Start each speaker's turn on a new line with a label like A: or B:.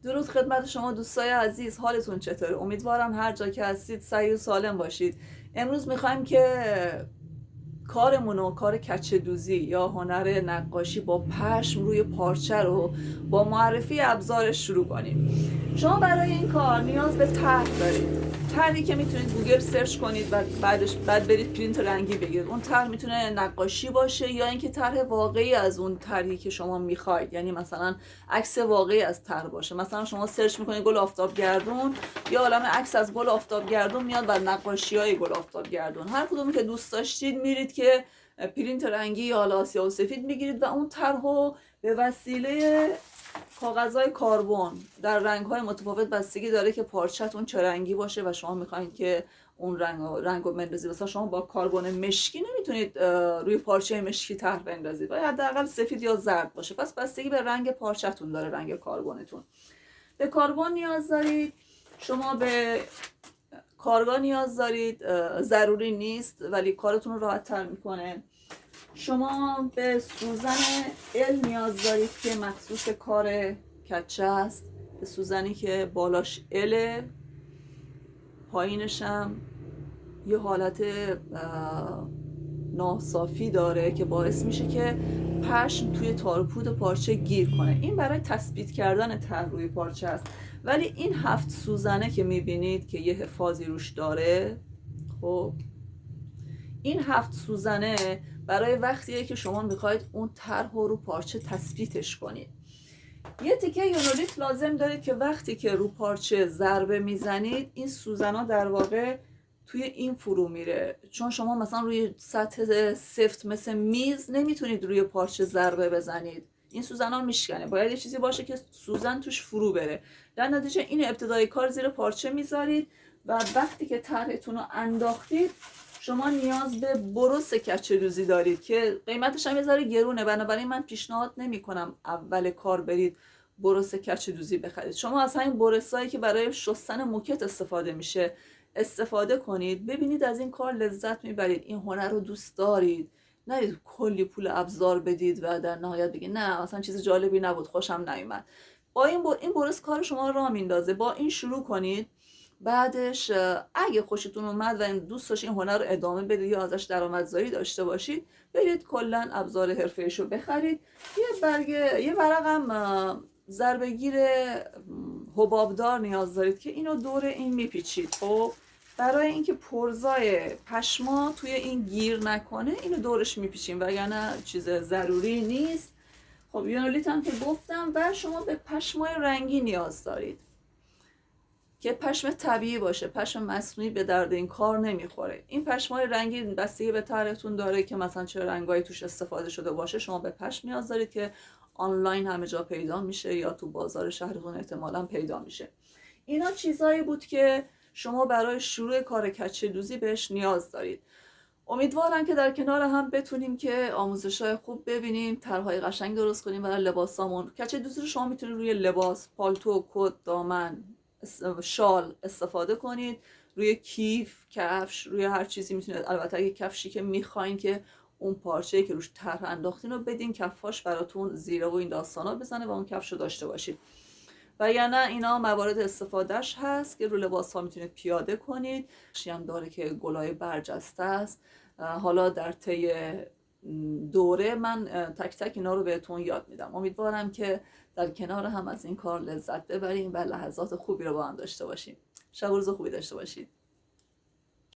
A: درود خدمت شما دوستای عزیز، حالتون چطوره؟ امیدوارم هر جا که هستید سعی و سالم باشید. امروز میخوایم که کارمونو، کار کچه دوزی یا هنر نقاشی با پشم روی پارچه رو با معرفی ابزارش شروع کنیم. شما برای این کار نیاز به طرح دارید. طرحی که میتونید گوگل سرچ کنید و بعد برید پرینت رنگی بگیرید. اون طرح میتونه نقاشی باشه یا اینکه طرح واقعی از اون طرحی که شما میخواید، یعنی مثلا عکس واقعی از طرح باشه. مثلا شما سرچ میکنید گل آفتابگردون، یا عالم عکس از گل آفتابگردون میاد و نقاشی‌های گل آفتابگردون. هر کدومی که دوست داشتید میرید که پرینت رنگی یا حالا سیاه و سفید میگیرید و اون طرح رو به وسیله کاغذهای کربن در رنگ‌های متفاوت بستگی داره که پارچه‌تون چه رنگی باشه و شما می‌خواید که اون رنگو بندازید. مثلا شما با کربن مشکی نمیتونید روی پارچه مشکی طرح بندازید، باید حداقل سفید یا زرد باشه. پس بستگی به رنگ پارچه‌تون داره، رنگ کربنتون. به کربن نیاز دارید، شما به کارگاه نیاز دارید، ضروری نیست ولی کارتون رو راحت تر میکنه. شما به سوزن ال نیاز دارید که مخصوص کار کچه است، به سوزنی که بالاش ال، پایینش هم یه حالت ناصافی داره که باعث میشه که پشم توی تار و پود پارچه گیر کنه. این برای تثبیت کردن طرح روی پارچه است. ولی این 7 سوزنه که میبینید که یه حفاظی روش داره، خب این 7 سوزنه برای وقتیه که شما میخواید اون طرح رو پارچه تثبیتش کنید. یه تیکه یونولیت لازم دارید که وقتی که رو پارچه ضربه میزنید این سوزنا در واقع توی این فرو میره، چون شما مثلا روی سطح سفت مثل میز نمیتونید روی پارچه ضربه بزنید، این سوزنا میشکنه. باید یه چیزی باشه که سوزن توش فرو بره. در نتیجه این ابتدای کار زیر پارچه میذارید و وقتی که طرحتون رو انداختید شما نیاز به بروس کچه دوزی دارید که قیمتش هم یه ذره گرونه، بنابراین من پیشنهاد نمی کنم اول کار برید بروس کچه دوزی بخرید. شما از همین بروسایی که برای شستن موکت استفاده میشه استفاده کنید. ببینید از این کار لذت میبرید، این هنر رو دوست دارید، نرید کلی پول ابزار بدید و در نهایت بگید نه اصلا چیز جالبی نبود، خوشم نیومد. با این بروس کار شما را میندازه. با این شروع کنید. بعدش اگه خوشتون اومد و دوست داشتید این هنر رو ادامه بدید یا ازش درآمدزایی داشته باشید، برید کلا ابزار حرفه‌ایشو بخرید. یه ورقم ضربه‌گیر حبابدار نیاز دارید که اینو دور این میپیچید. خب برای اینکه پرزای پشما توی این گیر نکنه اینو دورش میپیچیم، وگرنه چیز ضروری نیست. خب یونولیت هم که گفتم. و شما به پشمای رنگی نیاز دارید که پشم طبیعی باشه، پشم مصنوعی به درد این کار نمیخوره. این پشمای رنگی بستگی به طرحتون داره که مثلا چه رنگایی توش استفاده شده باشه. شما به پشم نیاز دارید که آنلاین همه جا پیدا میشه یا تو بازار شهرتون احتمالاً پیدا میشه. اینا چیزایی بود که شما برای شروع کار کچه دوزی بهش نیاز دارید. امیدوارم که در کنار هم بتونیم که آموزش‌های خوب ببینیم، طرح‌های قشنگ درست کنیم برای لباسامون. کچه دوزی رو شما میتونید روی لباس، پالتو، کت، دامن، شال استفاده کنید، روی کیف، کفش، روی هر چیزی میتونید. البته اگه کفشی که میخواین که اون پارچه‌ای که روش طرح انداختین رو بدین کفاش براتون زیره و این داستانا بزنه و اون کفش رو داشته باشید. و یا نه اینا موارد استفادهش هست که رو لباس ها میتونید پیاده کنید. هم داره که گلای برجسته است. حالا در طی دوره من تک تک اینا رو بهتون یاد میدم. امیدوارم که در کنار هم از این کار لذت ببریم و لحظات خوبی رو با هم داشته باشیم. شب و روز خوبی داشته باشید.